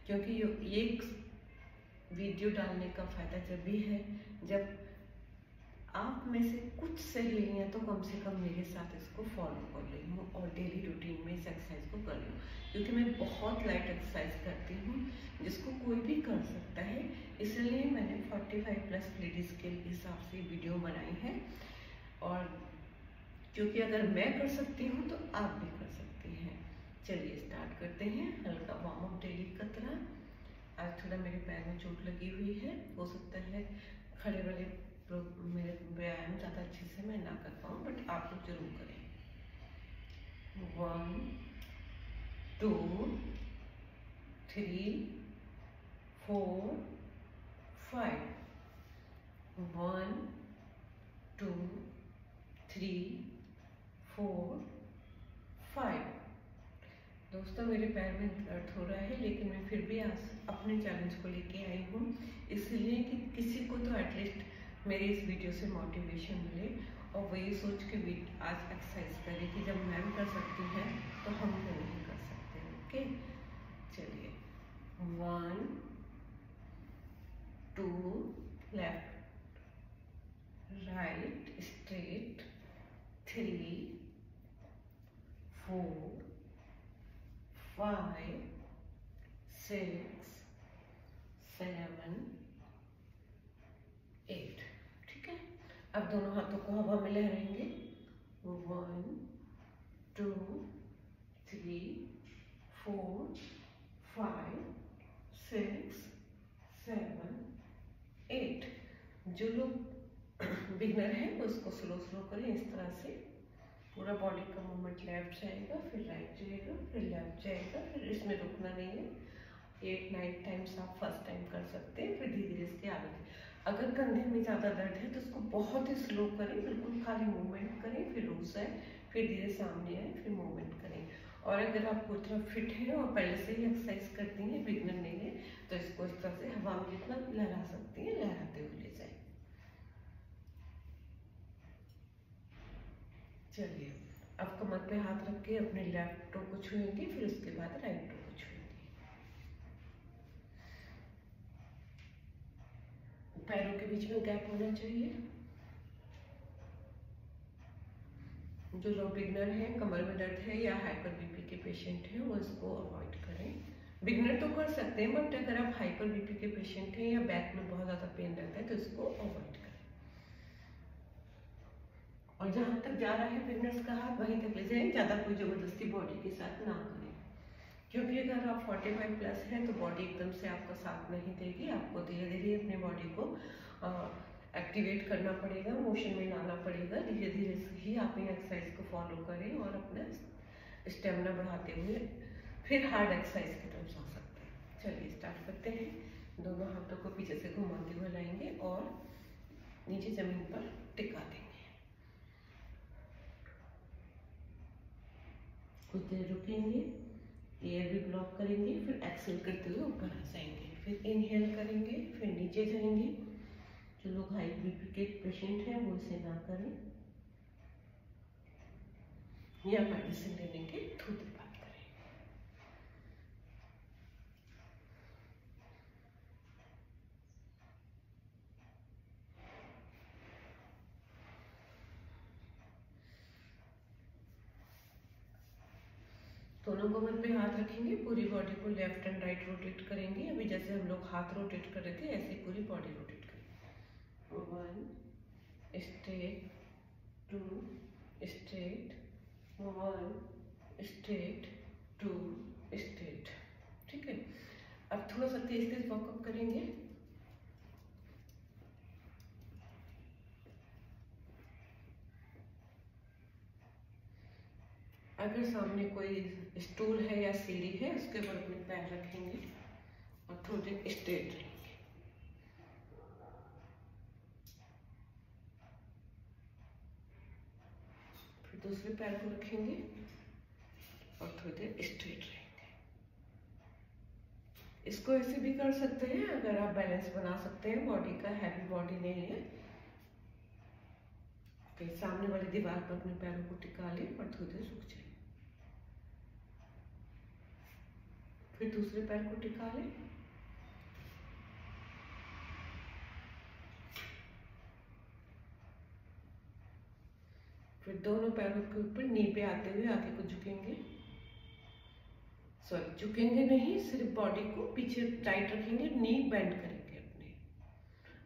क्योंकि ये वीडियो डालने का फ़ायदा जब भी है जब आप में से कुछ सहेलियाँ तो कम से कम मेरे साथ इसको फॉलो कर रही हूँ और डेली रूटीन में इस एक्सरसाइज को कर रही हूँ, क्योंकि मैं बहुत लाइट एक्सरसाइज करती हूँ जिसको कोई भी कर सकता है। इसलिए मैंने 45+ लेडीज़ के हिसाब से वीडियो बनाई है, और क्योंकि अगर मैं कर सकती हूँ तो आप भी कर सकती हैं। चलिए स्टार्ट करते हैं। हल्का वार्म अप डेली का तरह। आज थोड़ा मेरे पैर में चोट लगी हुई है, हो सकता है खड़े वाले मेरे व्यायाम ज़्यादा अच्छे से मैं ना कर पाऊँ, बट आप लोग जरूर करें। 1 2 3 4 5 1 2 3 4 5। दोस्तों मेरे पैर में दर्द हो रहा है, लेकिन मैं फिर भी आज अपने चैलेंज को लेके आई हूँ, इसलिए कि किसी को तो एटलीस्ट मेरे इस वीडियो से मोटिवेशन मिले और वो ये सोच के भी आज एक्सरसाइज करे कि जब मैम कर सकती हैं तो हम क्यों नहीं कर सकते। ओके, चलिए 1 2 लेफ्ट राइट स्ट्रेट 3 4 5 6 7 8। ठीक है, अब दोनों हाथों को हवा में लहराएंगे। 1 2 3 4 5 6 7 8। जो लोग बिगनर हैं वो इसको स्लो स्लो करें। इस तरह से पूरा बॉडी का मूवमेंट लेफ्ट जाएगा, फिर राइट जाएगा, फिर लेफ्ट जाएगा, फिर इसमें रुकना नहीं है। 8-9 टाइम्स आप फर्स्ट टाइम कर सकते हैं, फिर धीरे धीरे इसके आगे। अगर कंधे में ज़्यादा दर्द है तो इसको बहुत ही स्लो करें, बिल्कुल खाली मूवमेंट करें, फिर रुक जाए, फिर धीरे सामने आए, फिर मूवमेंट करें। और अगर आप पूरी तरह फिट हैं और पहले से ही एक्सरसाइज करती हैं, बिगनर नहीं है, तो इसको इस तरह से हवा में जितना लहरा सकती हैं लहराते हुए ले जाए। चलिए, अब कमर पे हाथ रख के अपने लेफ्ट टो को छुएंगे, फिर उसके बाद राइट टो को छुएंगे। पैरों के बीच में गैप होना चाहिए। जो लोग बिगनर हैं, कमर में दर्द है या हाइपर बीपी के पेशेंट हैं, वो इसको अवॉइड करें। बिगनर तो कर सकते हैं, बट अगर आप हाइपर बीपी के पेशेंट हैं या बैक में बहुत ज़्यादा पेन रहता है तो इसको अवॉइड करें। और जहाँ तक जा रहा है बिगनर्स का हाथ वहीं तक ले जाएं, ज़्यादा कोई ज़बरदस्ती बॉडी के साथ ना करें, क्योंकि अगर आप 45+ हैं तो बॉडी एकदम से आपका साथ नहीं देगी। आपको धीरे धीरे अपनी बॉडी को एक्टिवेट करना पड़ेगा, मोशन में लाना पड़ेगा। धीरे धीरे ही आप इन एक्सरसाइज को फॉलो करें और अपना स्टेमिना बढ़ाते हुए फिर हार्ड एक्सरसाइज की तरफ जा सकते हैं। चलिए स्टार्ट करते हैं। दोनों हाथों को पीछे से घुमाते हुए लाएंगे और नीचे जमीन पर टिका देंगे। कुछ देर रुकेंगे, एयर भी ब्लॉक करेंगे, फिर एक्सेल करते हुए ऊपर आ जाएंगे, फिर इनहेल करेंगे, फिर नीचे जाएंगे। जो लोग हाई बीपी के पेशेंट हैं वो इसे ना करें या मेडिसिन लेने के थोड़ी देर बाद करें। दोनों कमर पे हाथ रखेंगे, पूरी बॉडी को लेफ्ट एंड राइट रोटेट करेंगे। अभी जैसे हम लोग हाथ रोटेट कर रहे थे ऐसे ही पूरी बॉडी रोटेट करेंगे। 1 स्ट्रेट 2 स्ट्रेट 1 स्ट्रेट 2 स्ट्रेट। ठीक है, अब थोड़ा सा तेज तेज वॉकअप करेंगे। अगर सामने कोई स्टूल है या सीढ़ी है उसके ऊपर अपने पैर रखेंगे और थोड़ी देर स्ट्रेट रहेंगे। फिर दूसरे पैर को रखेंगे और थोड़ी देर स्ट्रेट रहेंगे। इसको ऐसे भी कर सकते हैं अगर आप बैलेंस बना सकते हैं, बॉडी का हैवी बॉडी नहीं है तो सामने वाली दीवार पर अपने पैरों को टिका लें और थोड़ी देर रुक जाए। फिर दूसरे पैर को टिका लें। फिर दोनों पैरों के ऊपर नी पे आते हुए आगे को झुकेंगे, सॉरी झुकेंगे नहीं, सिर्फ बॉडी को पीछे टाइट रखेंगे, नी बेंड करेंगे अपने।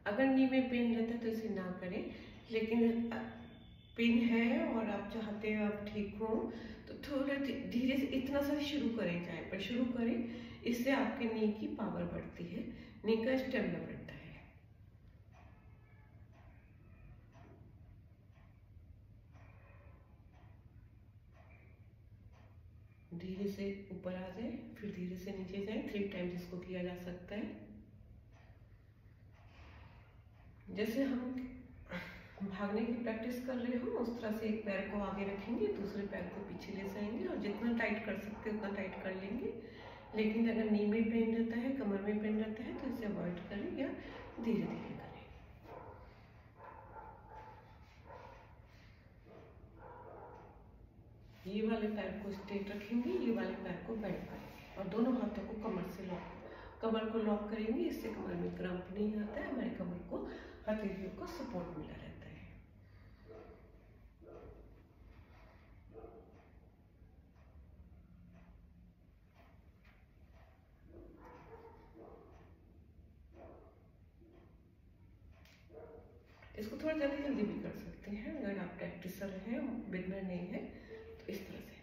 अगर नी में पेन रहता है तो इसे ना करें, लेकिन पेन है और आप चाहते हैं आप ठीक हो तो थोड़ा धीरे से इतना सा शुरू करें, चाहे पर शुरू करें, इससे आपके नी की पावर बढ़ती है, नी का स्टेमिना बढ़ता है। धीरे से ऊपर आ जाए, फिर धीरे से नीचे जाए, 3 टाइम्स इसको किया जा सकता है। जैसे हम भागने की प्रैक्टिस कर रहे हो उस तरह से एक पैर को आगे रखेंगे, दूसरे पैर को पीछे ले जाएंगे और जितना टाइट कर सकते हैं उतना टाइट कर लेंगे। लेकिन अगर नी में पेन रहता है, कमर में पेन रहता है तो इसे अवॉइड करें या धीरे धीरे करें। ये वाले पैर को स्ट्रेट रखेंगे, ये वाले पैर को बेंड करेंगे और दोनों हाथों को कमर से कमर को लॉक करेंगे। इससे कमर में क्रम्प नहीं आता है, हमारी कमर को हथेलियों को सपोर्ट मिला रहता है। इसको थोड़ा जल्दी जल्दी भी कर सकते हैं अगर आप प्रैक्टिसर हैं, बिगनर नहीं है तो इस तरह से।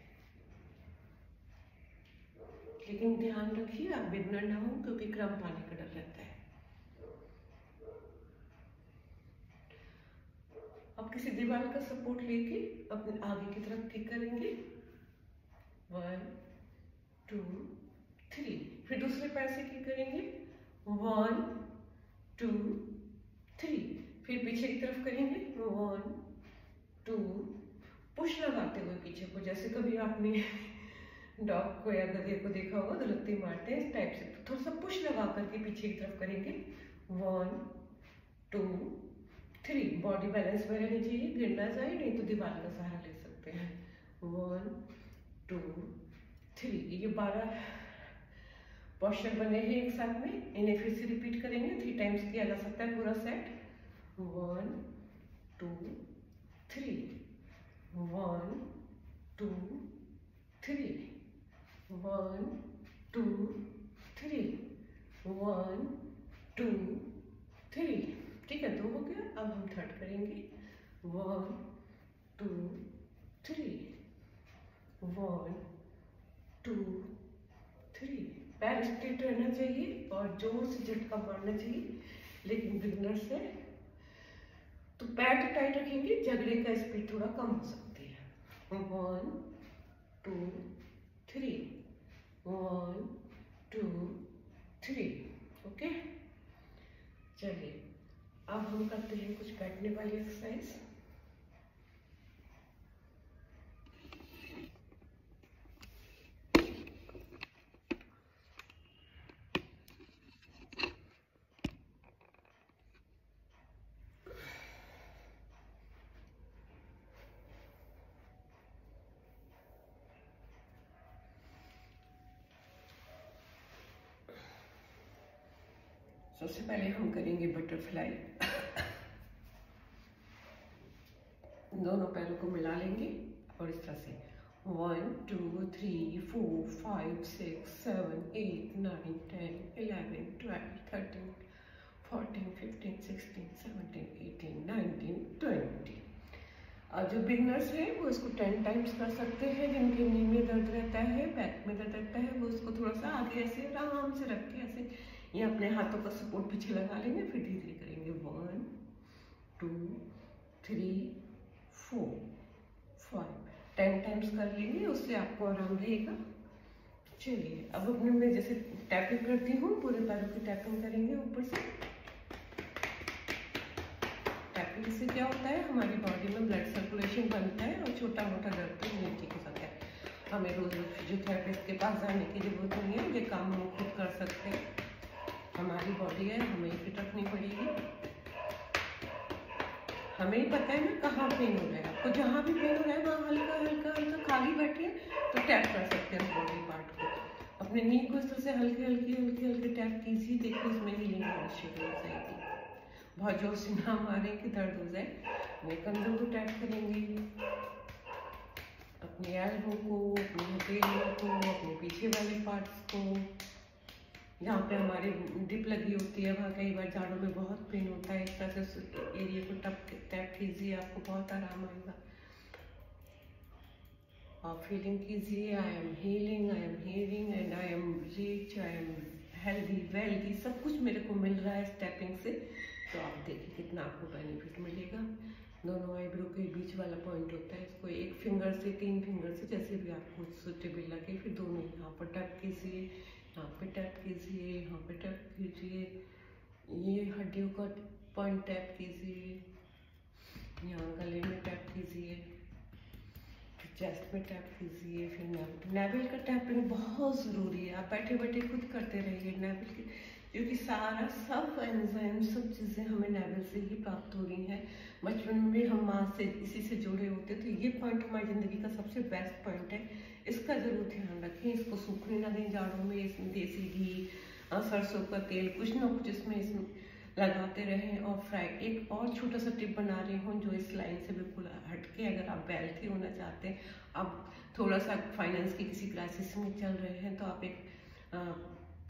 लेकिन ध्यान रखिए आप बिगनर ना हो, क्योंकि क्रम्प आने का डर रहता है। अब किसी दीवार का सपोर्ट लेके अपने आगे की तरफ किक करेंगे, 1 2 3। फिर दूसरे पैर से किक करेंगे, 1 2 3। फिर पीछे की तरफ करेंगे, 1 2। पुश लगाते हुए पीछे को, जैसे कभी आपने डॉग को या गधे को देखा होगा तो लत्ती मारते हैं, इस टाइप से थोड़ा सा पुश लगा करके पीछे की तरफ करेंगे, 1 2 3। बॉडी बैलेंस में रहनी चाहिए, गिर ना जाए, नहीं तो दीवार का सहारा ले सकते हैं। 1 2 3। ये 12 पोस्चर बने हैं एक साथ में, इन्हें फिर से रिपीट करेंगे, 3 टाइम्स किया जा सकता है पूरा सेट। 1 2 3 1 2 3 1 2 3 1 2 3। ठीक है, 2 हो गया। अब हम थर्ड करेंगे, 1 2 3 1 2 3। पैर स्ट्रेट रहना चाहिए और जोर से झटका मारना चाहिए, लेकिन बिगनर से तो पैर तो टाइट रखेंगे, झगड़े का स्पीड थोड़ा कम हो सकती है। 1 2 3 1 2 3। ओके, चलिए अब हम करते हैं कुछ बैठने वाली एक्सरसाइज। सबसे पहले हम करेंगे बटरफ्लाई। दोनों पैरों को मिला लेंगे और इस तरह से 1 2 3 4 5 6 7 8 9 10 11 12 13 14 15 16 17 18 19 20। और जो बिगनर्स हैं वो इसको 10 टाइम्स कर सकते हैं। जिनके नी में दर्द रहता है, बैक में दर्द रहता है, वो इसको थोड़ा सा आगे ऐसे आराम से रख के ऐसे ये अपने हाथों का सपोर्ट पीछे लगा लेंगे, फिर धीरे धीरे करेंगे। 1 2 3 4 5 10 टाइम्स कर लेंगे, उससे आपको आराम रहेगा। चलिए अब अपने में जैसे टैपिंग करती हूँ, पूरे पैरों की टैपिंग करेंगे ऊपर से। टैपिंग से क्या होता है, हमारी बॉडी में ब्लड सर्कुलेशन बनता है और छोटा मोटा दर्द तो नहीं ठीक हो सकता है। हमें रोज फिजियोथेरेपिस्ट के पास जाने की जरूरत नहीं है, ये काम हम खुद कर सकते हैं। हमारी बॉडी है, हमें फिट रखनी पड़ेगी। हमें ही पता है ना कहाँ पेन हो रहा है। आपको जहाँ भी पेन हो रहा है वहाँ हल्का हल्का हल्का खाली बैठे तो टैप कर सकते हैं उस बॉडी पार्ट को। अब अपने नी को इस तरह से हल्के हल्के हल्के हल्के टैप कीजिए, देखिए इसमें हीलिंग होना शुरू हो जाएगी। बहुत जोर से ना मारें कि दर्द हो जाए। अपने कंधों को टैप करेंगे, अपने एल्बो को, अपनी हथेलियों को, अपने पीछे वाले पार्ट्स को, जहाँ पे हमारी डिप लगी होती है वहाँ कई बार जाड़ों में बहुत पेन होता है। इस तरह से एरिया को टैप कीजिए, आपको बहुत आराम आएगा। और फीलिंग कीजिए, I am healing, I am healing and I am rich, I am healthy wealthy, सब कुछ मेरे को मिल रहा है स्टेपिंग से। तो आप देखिए कितना आपको बेनिफिट मिलेगा। दोनों आईब्रो के बीच वाला पॉइंट होता है, इसको 1 फिंगर से 3 फिंगर से जैसे भी आपको सुटेबल लगे, फिर दोनों यहाँ पर टैप कीजिए, यहाँ पे टैप कीजिए, यहाँ पे टैप कीजिए, ये हड्डियों का पॉइंट टैप कीजिए, यहाँ गले में टैप कीजिए, फिर चेस्ट में टैप कीजिए, फिर नेवल का टैपिंग बहुत ज़रूरी है। आप बैठे बैठे खुद करते रहिए नेवल की, क्योंकि सारा सब एंजाइम सब चीज़ें हमें नेवल से ही प्राप्त हो रही हैं। बचपन में हम माँ से इसी से जुड़े होते, तो ये पॉइंट हमारी ज़िंदगी का सबसे बेस्ट पॉइंट है। इसका ज़रूर ध्यान रखें, इसको सूखने ना दें जाड़ों में। इसमें देसी घी, सरसों का तेल, कुछ ना कुछ इसमें लगाते रहें। और फ्राई, एक और छोटा सा टिप बना रही हूँ जो इस लाइन से बिल्कुल हटके, अगर आप वेल्थी होना चाहते हैं, आप थोड़ा सा फाइनेंस की किसी क्राइसिस में चल रहे हैं, तो आप एक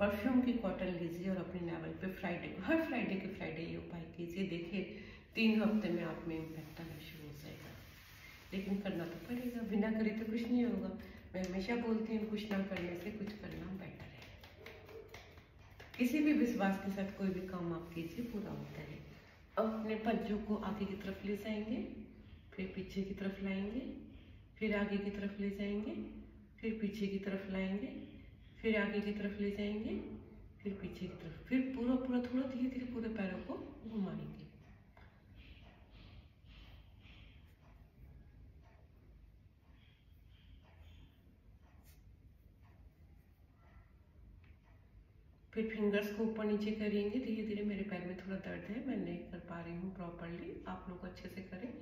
परफ्यूम की कॉटन लीजिए और अपने नेवल पे फ्राइडे को, हर फ्राइडे के फ्राइडे ये उपाय कीजिए। देखिए 3 हफ्ते में आप में इम्पैक्ट आना शुरू हो जाएगा। लेकिन करना तो पड़ेगा, बिना करे तो कुछ नहीं होगा। मैं हमेशा बोलती हूँ कुछ ना करने से कुछ करना बेटर है। किसी भी विश्वास के साथ कोई भी काम आप कीजिए, पूरा होता है। अब अपने पंजों को आगे की तरफ ले जाएंगे, फिर पीछे की तरफ लाएंगे, फिर आगे की तरफ ले जाएंगे, फिर पीछे की तरफ लाएंगे, फिर आगे की तरफ ले जाएंगे, फिर पीछे की तरफ, फिर पूरा थोड़ा धीरे धीरे पूरे पैरों को घुमाएंगे। फिर फिंगर्स को ऊपर नीचे करेंगे धीरे धीरे। मेरे पैर में थोड़ा दर्द है, मैं नहीं कर पा रही हूँ प्रॉपरली, आप लोग अच्छे से करें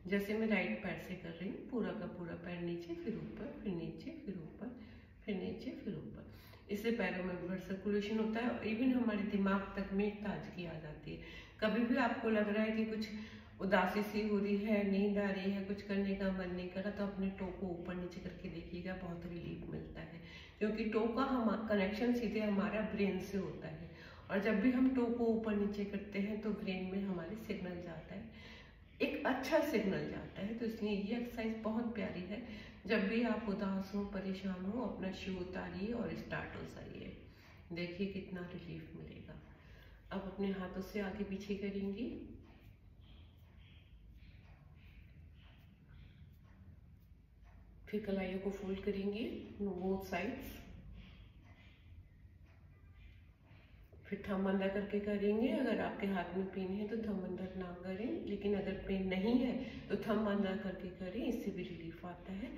जैसे मैं राइट पैर से कर रही हूँ। पूरा का पूरा पैर नीचे, फिर ऊपर, फिर नीचे, फिर ऊपर, फिर नीचे, फिर ऊपर। इससे पैरों में ब्लड सर्कुलेशन होता है और इवन हमारे दिमाग तक में ताजगी आ जाती है। कभी भी आपको लग रहा है कि कुछ उदासी सी हो रही है, नींद आ रही है, कुछ करने का मन नहीं कर रहा, तो अपने टो को ऊपर नीचे करके देखिएगा, बहुत रिलीफ मिलता है। क्योंकि टो का कनेक्शन सीधे हमारा ब्रेन से होता है, और जब भी हम टो को ऊपर नीचे करते हैं तो ब्रेन में हमारे सिग्नल जाता है, एक अच्छा सिग्नल जाता है। तो इसलिए ये एक्सरसाइज बहुत प्यारी है। जब भी आप उदास हो, परेशान हो, अपना शू उतारिए और स्टार्ट हो जाइए, देखिए कितना रिलीफ मिलेगा। अब अपने हाथों से आगे पीछे करेंगी, फिर कलाइयों को फोल्ड करेंगे बोथ साइड्स, फिर थंब अंदर करके करेंगे। अगर आपके हाथ में पेन है तो थंब अंदर ना करें, लेकिन अगर पेन नहीं है तो थंब अंदर करके करें, इससे भी रिलीफ आता है।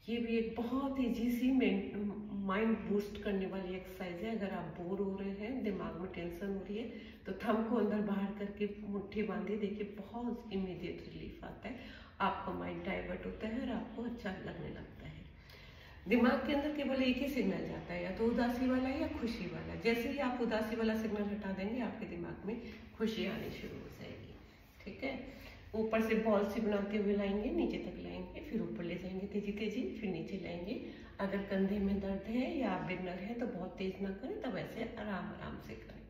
ये भी एक बहुत ईजी सी माइंड बूस्ट करने वाली एक्सरसाइज है। अगर आप बोर हो रहे हैं, दिमाग में टेंशन हो रही है, तो थंब को अंदर बाहर करके मुट्ठी बांधिए, देखिए बहुत इमीडिएट रिलीफ आता है। आपका माइंड डाइवर्ट होता है और आपको अच्छा लगने लगता है। दिमाग के अंदर केवल एक ही सिग्नल जाता है, या तो उदासी वाला या खुशी वाला। जैसे ही आप उदासी वाला सिग्नल हटा देंगे, आपके दिमाग में खुशी आनी शुरू हो जाएगी। ठीक है, ऊपर से बॉल सी बनाते हुए लाएंगे, नीचे तक लाएंगे, फिर ऊपर ले जाएंगे तेजी तेजी, फिर नीचे लाएंगे। अगर कंधे में दर्द है या आप बिगनर है तो बहुत तेज ना करें, तब ऐसे आराम आराम से करें।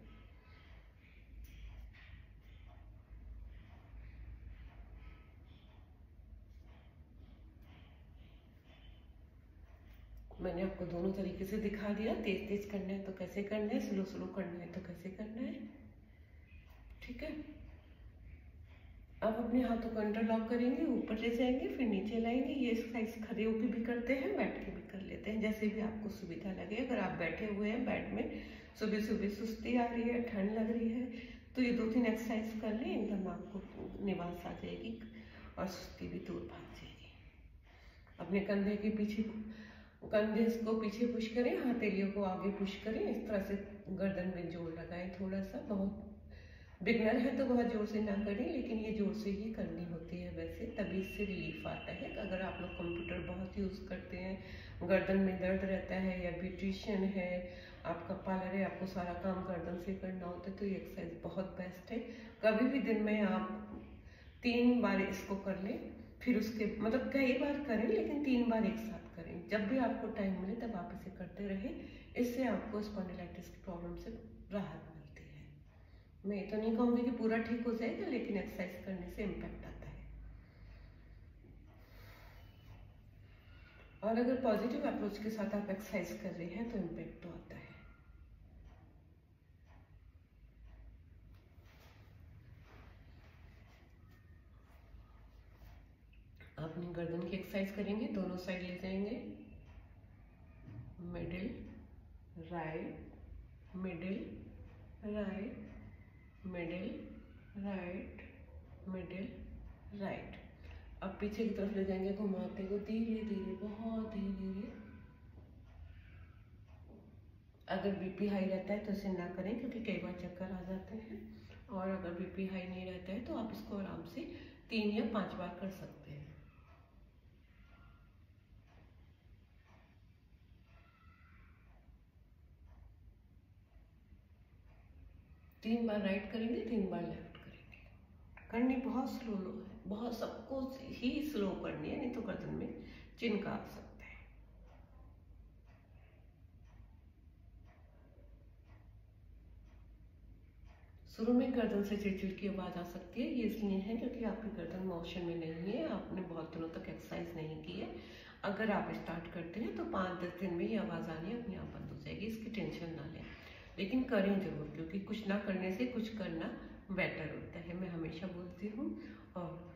मैंने आपको दोनों तरीके से दिखा दिया, तेज तेज करना है तो कैसे करना है, स्लो स्लो करना है तो कैसे करना है। ठीक है, अब अपने हाथों को इंटरलॉक करेंगे, ऊपर ले जाएंगे, फिर नीचे लाएंगे। ये एक्सरसाइज खड़े होकर भी करते हैं, बैठ के भी कर लेते हैं, जैसे भी आपको सुविधा लगे। अगर आप बैठे हुए हैं बेड में, सुबह सुबह सुस्ती आ रही है, ठंड लग रही है, तो ये 2-3 एक्सरसाइज कर लें, एकदम आपको निवास आ जाएगी और सुस्ती भी दूर भाग जाएगी। अपने कंधे के पीछे, कंधे को पीछे पुश करें, हथेलियों को आगे पुश करें, इस तरह से गर्दन में जोर लगाएं, थोड़ा सा, बहुत बिगनर है तो बहुत जोर से ना करें, लेकिन ये जोर से ही करनी होती है वैसे, तभी इससे रिलीफ आता है। अगर आप लोग कंप्यूटर बहुत यूज़ करते हैं, गर्दन में दर्द रहता है, या ब्यूटिशियन है, आपका पार्लर है, आपको सारा काम गर्दन से करना होता है, तो ये एक्सरसाइज बहुत बेस्ट है। कभी भी दिन में आप 3 बार इसको कर लें, फिर उसके मतलब कई बार करें, लेकिन 3 बार एक साथ करें। जब भी आपको टाइम मिले तब आप इसे करते रहें, इससे आपको स्पॉन्डिलाइटिस की प्रॉब्लम से राहत मिलती है। मैं ये तो नहीं कहूँगी कि पूरा ठीक हो जाएगा, लेकिन एक्सरसाइज करने से इम्पैक्ट आता है। और अगर पॉजिटिव अप्रोच के साथ आप एक्सरसाइज कर रहे हैं तो इम्पैक्ट तो आता है। अपनी गर्दन की एक्सरसाइज करेंगे, दोनों साइड ले जाएंगे, middle right, middle right, middle right, middle right. अब पीछे की तरफ ले जाएंगे घुमाते हुए, धीरे धीरे, बहुत धीरे धीरे। अगर बीपी हाई रहता है तो इसे ना करें, क्योंकि कई बार चक्कर आ जाते हैं। और अगर बीपी हाई नहीं रहता है तो आप इसको आराम से 3 या 5 बार कर सकते हैं। तीन बार राइट करेंगे, 3 बार लेफ्ट करेंगे। करनी बहुत स्लो है, बहुत सबको ही स्लो करनी है, नहीं तो गर्दन में चिनका आ सकता है। शुरू में गर्दन से चिड़चिड़ की आवाज आ सकती है, ये इसलिए है क्योंकि आपकी गर्दन मोशन में नहीं है, आपने बहुत दिनों तक एक्सरसाइज नहीं की है। अगर आप स्टार्ट करते हैं तो 5-10 दिन में ये आवाज आनी अपने आप बंद हो जाएगी, इसकी टेंशन ना लें। लेकिन करें जरूर, क्योंकि कुछ ना करने से कुछ करना बेटर होता है, मैं हमेशा बोलती हूँ। और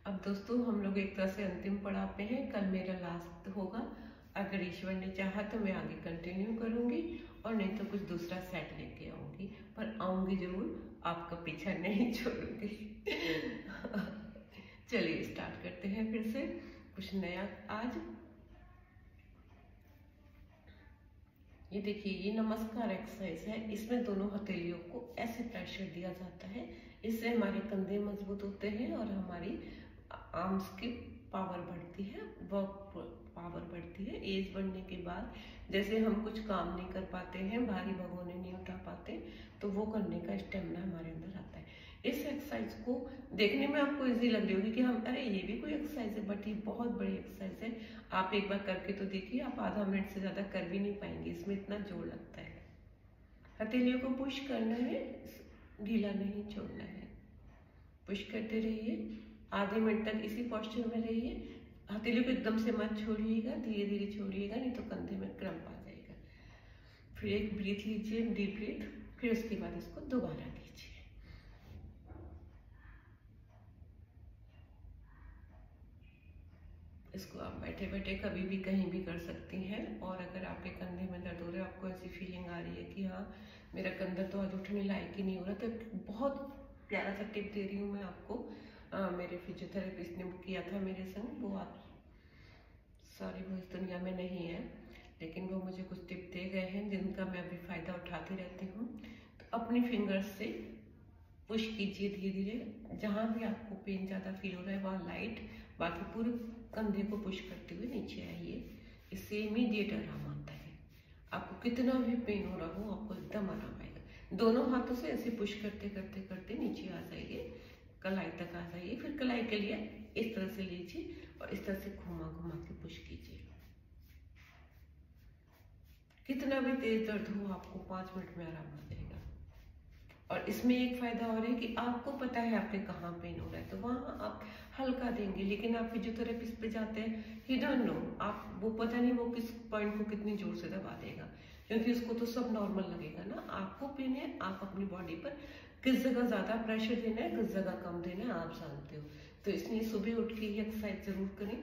अब दोस्तों हम लोग एक तरह से अंतिम पड़ाव पे हैं, कल मेरा लास्ट होगा। अगर ईश्वर ने चाहा तो मैं आगे कंटिन्यू करूँगी, और नहीं तो कुछ दूसरा सेट लेके आऊँगी, पर आऊँगी जरूर, आपका पीछा नहीं छोड़ूंगी। चलिए स्टार्ट करते हैं फिर से कुछ नया आज। ये देखिए, ये नमस्कार एक्सरसाइज है। इसमें दोनों हथेलियों को ऐसे प्रेशर दिया जाता है, इससे हमारे कंधे मजबूत होते हैं और हमारी आर्म्स की पावर बढ़ती है, वर्क पावर बढ़ती है। एज बढ़ने के बाद जैसे हम कुछ काम नहीं कर पाते हैं, भारी भगोने नहीं उठा पाते, तो वो करने का स्टेमिना हमारे अंदर आता है। इस एक्सरसाइज को देखने में आपको इजी लग रही होगी कि हम अरे ये भी कोई एक्सरसाइज है, बट ये बहुत बड़ी एक्सरसाइज है। आप एक बार करके तो देखिए, आप आधा मिनट से ज़्यादा कर भी नहीं पाएंगे, इसमें इतना जोर लगता है। हथेलियों को पुश करना है, ढीला नहीं छोड़ना है, पुश करते रहिए। आधे मिनट तक इसी पोस्चर में रहिए, हथेलियों को एकदम से मत छोड़िएगा, धीरे धीरे छोड़िएगा, नहीं तो कंधे में क्रम्प आ जाएगा। फिर एक ब्रीथ लीजिए, डीप ब्रीथ, फिर उसके बाद इसको दोबारा कीजिए। इसको आप बैठे बैठे कभी भी कहीं भी कर सकती हैं। और अगर आपके कंधे में दर्द हो रहा है, आपको ऐसी फीलिंग आ रही है कि हाँ मेरा कंधा तो आज उठने लायक ही नहीं हो रहा, तो बहुत प्यारा सा टिप दे रही हूँ मैं आपको। मेरे फिजियोथेरेपिस्ट ने किया था मेरे संग, वो आप सॉरी वो इस दुनिया में नहीं है, लेकिन वो मुझे कुछ टिप दे गए हैं जिनका मैं अभी फ़ायदा उठाती रहती हूँ। तो अपनी फिंगर्स से पुश कीजिए धीरे धीरे, जहाँ भी आपको पेन ज़्यादा फील हो रहा है वहाँ लाइट, बाकी पूरे कंधे को पुश करते हुए नीचे आइए। इससे इमीडिएट आराम आता है। आपको कितना भी पेन हो रहा हो, आपको एकदम आराम आएगा। दोनों हाथों से ऐसे पुश करते करते करते नीचे आ जाइए, कलाई तक आ जाइए। फिर कलाई के लिए इस तरह से लीजिए और इस तरह से घुमा घुमा के पुश कीजिए। कितना भी तेज दर्द हो, आपको 5 मिनट में आराम आ जाएगा। और इसमें एक फायदा और है कि आपको पता है आपके कहाँ पेन हो रहा है, तो वहाँ आप हल्का देंगे। लेकिन आप फिजियोथेरेपिस्ट पे जाते हैं, ही डोंट नो, आप वो पता नहीं वो किस पॉइंट को कितनी जोर से दबा देगा, क्योंकि उसको तो सब नॉर्मल लगेगा ना। आपको पेन है, आप अपनी बॉडी पर किस जगह ज्यादा प्रेशर देना है, किस जगह कम देना है, आप जानते हो। तो इसलिए सुबह उठ के ये एक्सरसाइज जरूर करें,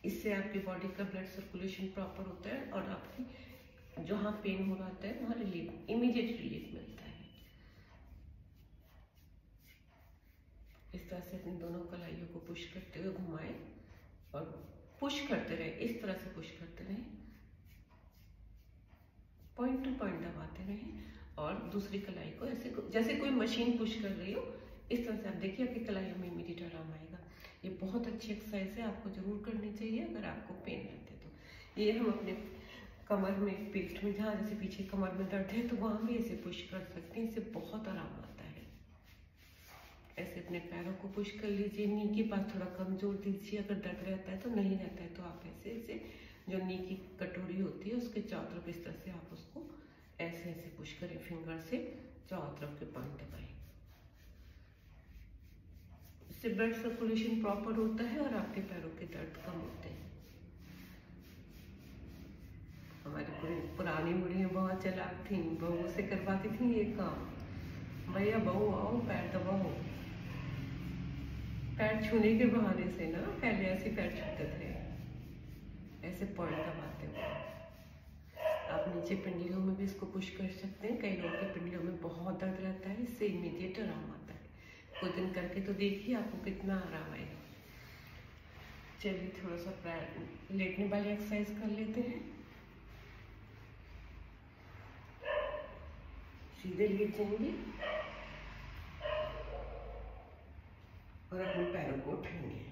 इससे आपकी बॉडी का ब्लड सर्कुलेशन प्रॉपर होता है और आपकी जहाँ पेन हो रहा होता है वहाँ रिलीफ, इमीडिएट रिलीफ मिलता है। इस तरह से अपनी दोनों कलाइयों को पुश करते हुए घुमाएं और पुश करते रहे, इस तरह से पुश करते रहे, पॉइंट टू पॉइंट दबाते रहे। और दूसरी कलाई को ऐसे जैसे कोई मशीन पुश कर रही हो, इस तरह से आप देखिए आपकी कलाइयों में इमीडिएट आराम आएगा। ये बहुत अच्छी एक्सरसाइज है, आपको जरूर करनी चाहिए अगर आपको पेन रहते तो। ये हम अपने कमर में, पीठ में, जहाँ जैसे पीछे कमर में दर्द है तो वहाँ भी ऐसे पुश कर सकते हैं, इससे बहुत आराम आता है। ऐसे अपने पैरों को पुश कर लीजिए, नी के पास थोड़ा कम जोर दीजिए, अगर दर्द रहता है तो, नहीं रहता है तो आप ऐसे ऐसे जो नी की कटोरी होती है उसके चारों तरफ इस तरह से आप उसको ऐसे ऐसे पुश करें, फिंगर से चारों तरफ के पांव दबाएं। इससे ब्लड सर्कुलेशन प्रॉपर होता है और आपके पैरों के दर्द कम होते हैं। हमारी पुरानी बुढ़ियाँ बहुत चालाक थी, बहू से करवाती थी ये काम। भैया बहू आओ पैर दबाओ, पैर छूने के बहाने से ना पहले ऐसे पैर छूते थे, ऐसे पॉइंट दबाते हुए। आप नीचे पिंडलियों में भी इसको पुश कर सकते हैं, कई लोगों के पिंडलियों में बहुत दर्द रहता है, इससे इमीडिएट आराम आता है। कुछ दिन करके तो देखिए आपको कितना आराम आएगा। चलिए थोड़ा सा पैर लेटने वाली एक्सरसाइज कर लेते हैं। सीधे लेट जाएंगे और अपने पैरों को उठाएंगे।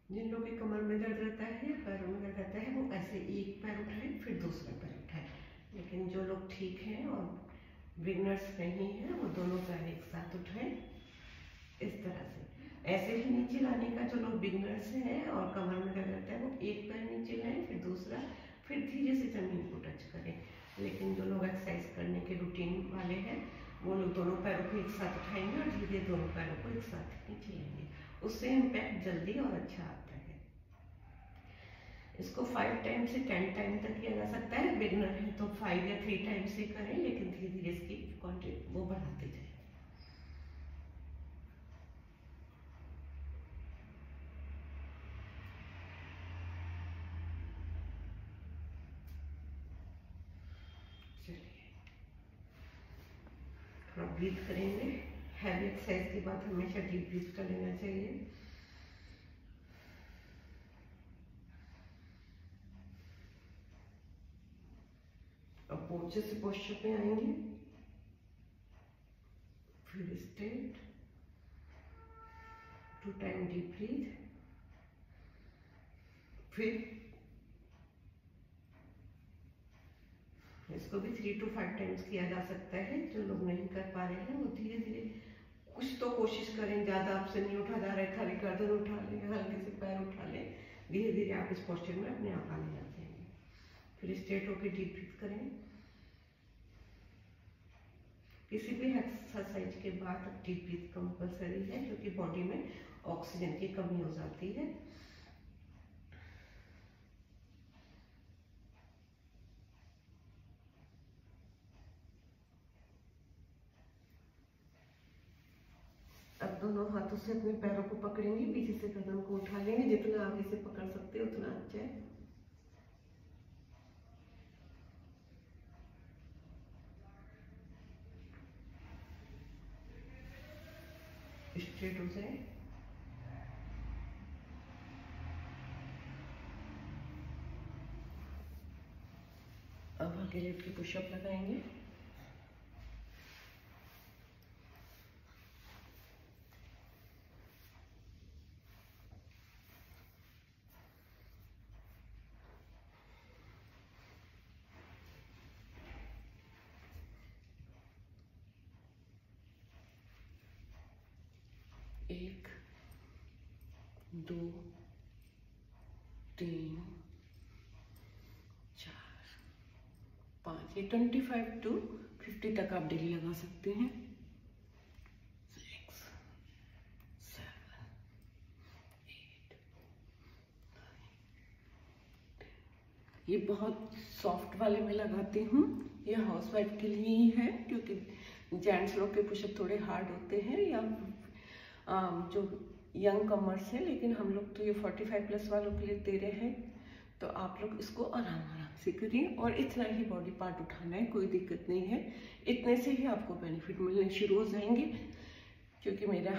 जिन लोगों की कमर में दर्द रहता है, पैरों में दर्द रहता है, वो ऐसे एक पैर उठाएं फिर दूसरा पैर उठाएं। लेकिन जो लोग ठीक हैं और बिगनर्स नहीं हैं, वो दोनों पैर एक साथ उठाएं इस तरह से। ऐसे ही नीचे लाने का, जो लोग बिगनर्स हैं और कमर में दर्द रहता है, वो एक पैर नीचे लाएं फिर दूसरा, फिर धीरे से जमीन को टच करें। लेकिन जो लोग एक्सरसाइज करने के रूटीन वाले हैं, वो लोग दोनों पैरों को एक साथ उठाएंगे और धीरे दोनों पैरों को एक साथ नीचे लेंगे। उससे इम्पैक्ट जल्दी और अच्छा आता है। इसको 5 टाइम से 10 टाइम तक किया जा सकता है। बिगनर है तो 5 या 3 टाइम से करें, लेकिन धीरे धीरे इसकी क्वांटिटी वो बढ़ाते जाए। चलिए थोड़ा ब्रीथ करेंगे। हैवी एक्सरसाइज के बाद हमेशा डीप ब्रीथ कर लेना चाहिए। अब पोस्चर से पोस्चर पे आएंगे, फिर स्ट्रेट, 2 टाइम डीप ब्रीथ, फिर इसको भी 3 to 5 टाइम्स किया जा सकता है। जो लोग नहीं कर पा रहे हैं वो धीरे धीरे कुछ तो कोशिश करें। ज़्यादा आपसे नहीं उठा जा रहा है, खाली गर्दन उठा लें, हल्के से पैर उठा लें, धीरे धीरे आप इस पोस्चर में अपने आप आने लग जाएंगे। फिर स्ट्रेट होकर डीप ब्रीथ करें। किसी भी एक्सरसाइज के बाद डीप ब्रीथ कंपल्सरी है, क्योंकि बॉडी में ऑक्सीजन की कमी हो जाती है। अब दोनों हाथों से अपने पैरों को पकड़ेंगे, पीछे से कदम को उठा लेंगे। जितना आगे से पकड़ सकते हो उतना अच्छा है। स्ट्रेट हो जाए। अब आगे लेट के पुशअप लगाएंगे। एक, 2, 3, 4, 5, ये 25 to 50 तक आप डेली लगा सकते हैं। 6, 7, 8, 9, 10। ये बहुत सॉफ्ट वाले में लगाती हूँ। ये हाउसवाइफ के लिए ही है, क्योंकि जेंट्स लोग के पुशअप थोड़े हार्ड होते हैं, या जो यंग कमर्स है। लेकिन हम लोग तो ये 45 प्लस वालों के लिए दे रहे हैं, तो आप लोग इसको आराम आराम से करिए। और इतना ही बॉडी पार्ट उठाना है, कोई दिक्कत नहीं है। इतने से ही आपको बेनिफिट मिलने शुरू हो जाएंगे। क्योंकि मेरा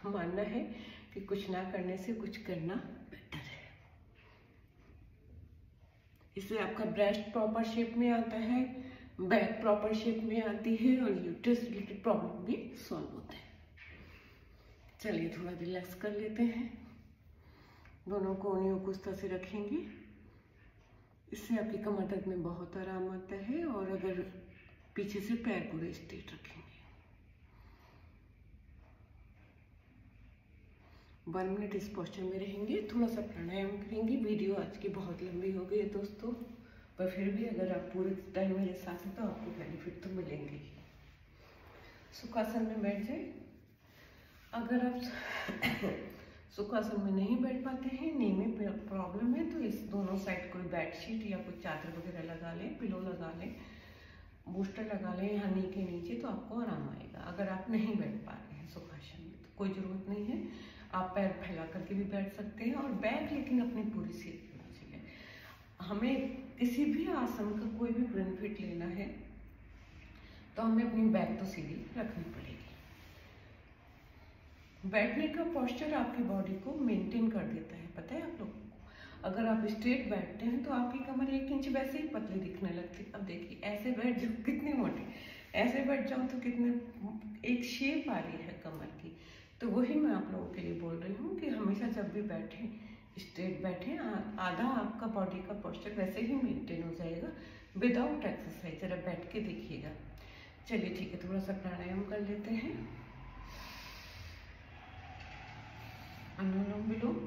मानना है कि कुछ ना करने से कुछ करना बेटर है। इससे आपका ब्रेस्ट प्रॉपर शेप में आता है, बैक प्रॉपर शेप में आती है और यूट्रस रिलेटेड प्रॉब्लम भी सॉल्व होते हैं। चलिए थोड़ा रिलैक्स कर लेते हैं। दोनों कोहनियों को इस तरह से रखेंगे, इससे आपकी कमर दर्द में बहुत आराम आता है। और अगर पीछे से पैर पूरे स्ट्रेट रखेंगे। 1 मिनट इस पोस्चर में रहेंगे, थोड़ा सा प्राणायाम करेंगे। वीडियो आज की बहुत लंबी हो गई है दोस्तों, पर फिर भी अगर आप पूरे टाइम मेरे साथ हैं तो आपको बेनिफिट तो मिलेंगे ही। सुखासन में बैठ जाए। अगर आप सुखासन में नहीं बैठ पाते हैं, नी में प्रॉब्लम है, तो इस दोनों साइड कोई बेडशीट या कोई चादर वगैरह लगा लें, पिलो लगा लें, बूस्टर लगा लें यहाँ नी के नीचे, तो आपको आराम आएगा। अगर आप नहीं बैठ पा रहे हैं सुखासन में तो कोई ज़रूरत नहीं है, आप पैर फैला करके भी बैठ सकते हैं। और बैक लेकिन अपनी पूरी सीधी होनी चाहिए। हमें किसी भी आसन का कोई भी बेनिफिट लेना है तो हमें अपनी बैक तो सीधी रखनी पड़ेगी। बैठने का पोस्चर आपकी बॉडी को मेंटेन कर देता है, पता है आप लोगों को। अगर आप स्ट्रेट बैठते हैं तो आपकी कमर 1 इंच वैसे ही पतली दिखने लगती है। अब देखिए ऐसे बैठ जाओ कितनी मोटी, ऐसे बैठ जाओ तो कितने एक शेप आ रही है कमर की। तो वही मैं आप लोगों के लिए बोल रही हूँ कि हमेशा जब भी बैठें स्ट्रेट बैठें। आधा आपका बॉडी का पोस्चर वैसे ही मेंटेन हो जाएगा विदाउट एक्सरसाइज। जरा बैठ के देखिएगा। चलिए ठीक है, थोड़ा सा प्राणायाम कर लेते हैं। अनुलोम विलोम,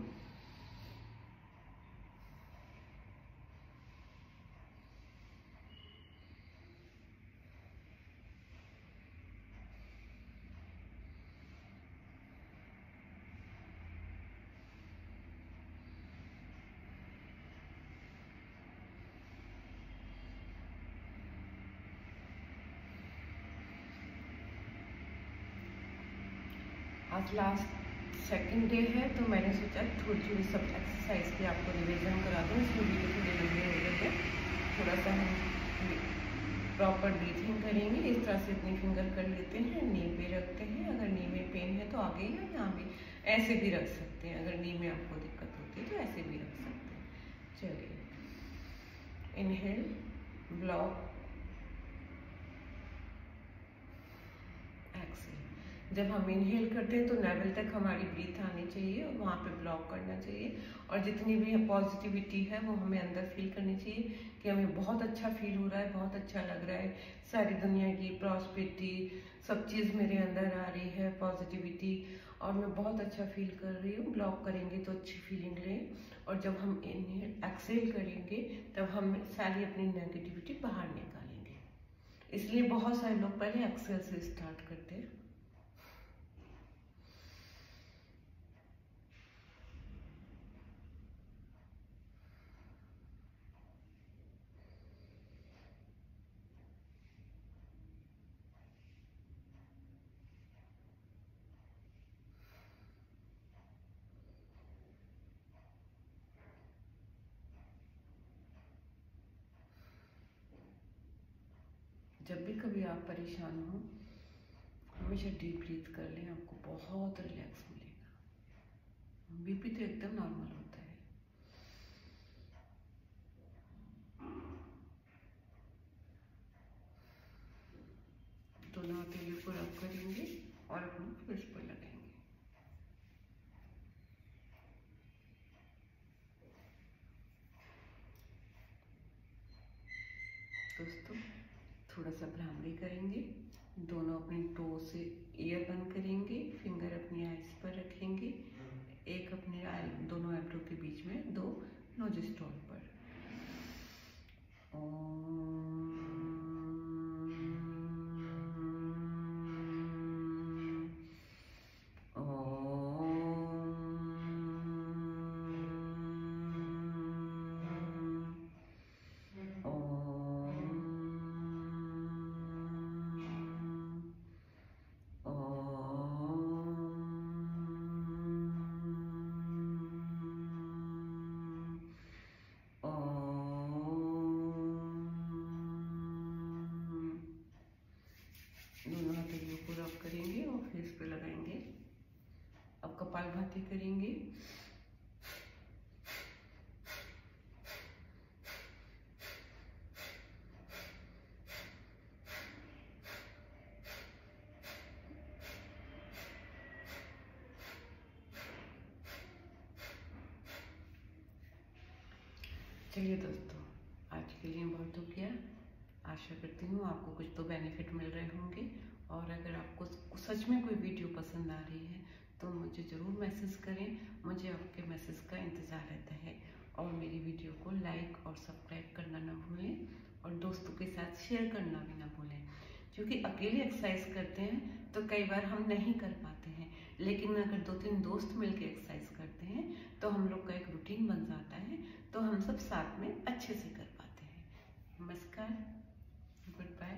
आज लास्ट सेकंड डे है तो मैंने सोचा थोड़ी थोड़ी सब एक्सरसाइज की आपको रिविजन करा दूँ। इसमें वीडियो थोड़ी लंबी हो गई है, थोड़ा सा हम प्रॉपर ब्रीथिंग करेंगे। इस तरह से अपनी फिंगर कर लेते हैं, नी पे रखते हैं। अगर नी में पेन है तो आगे या यहाँ भी ऐसे भी रख सकते हैं। अगर नी में आपको दिक्कत होती है तो ऐसे भी रख सकते हैं। चलिए, इनहेल, ब्लॉक, एक्सेल। जब हम इनहेल करते हैं तो नेवल तक हमारी ब्रीथ आनी चाहिए और वहाँ पे ब्लॉक करना चाहिए। और जितनी भी पॉजिटिविटी है वो हमें अंदर फील करनी चाहिए कि हमें बहुत अच्छा फील हो रहा है, बहुत अच्छा लग रहा है, सारी दुनिया की प्रॉस्पेरिटी सब चीज़ मेरे अंदर आ रही है, पॉजिटिविटी, और मैं बहुत अच्छा फील कर रही हूँ। ब्लॉक करेंगे तो अच्छी फीलिंग लें, और जब हम इनहेल एक्सेल करेंगे तब हम सारी अपनी नेगेटिविटी बाहर निकालेंगे। इसलिए बहुत सारे लोग पहले एक्सेल से स्टार्ट करते हैं। जब भी कभी आप परेशान हो हमेशा डीप ब्रीथ कर लें, आपको बहुत रिलैक्स मिलेगा। बीपी तो एकदम नॉर्मल होता है। दोनों हथेलियों को रब करेंगे और अपने फेस पर लगाएंगे। दोस्तों थोड़ा सा भ्रामरी करेंगे। दोनों अपनी टो से ईयर बंद करेंगे, फिंगर अपनी आइज पर रखेंगे, एक अपने दोनों आईब्रो के बीच में, 2 नोज स्टोन पर। दोनों हथेलियों को रब करेंगे और फेस पे लगाएंगे। अब कपालभाति करेंगे। चलिए दोस्तों, आज के लिए बहुत हो गया। आशा करती हूँ आपको कुछ तो बेनिफिट मिल रहे होंगे, और अगर आपको सच में कोई वीडियो पसंद आ रही है तो मुझे ज़रूर मैसेज करें। मुझे आपके मैसेज का इंतज़ार रहता है। और मेरी वीडियो को लाइक और सब्सक्राइब करना ना भूलें, और दोस्तों के साथ शेयर करना भी ना भूलें, क्योंकि अकेले एक्सरसाइज करते हैं तो कई बार हम नहीं कर पाते हैं, लेकिन अगर 2-3 दोस्त मिलकर एक्सरसाइज करते हैं तो हम लोग का एक रूटीन बन जाता है, तो हम सब साथ में अच्छे से कर पाते हैं। नमस्कार, गुड बाय।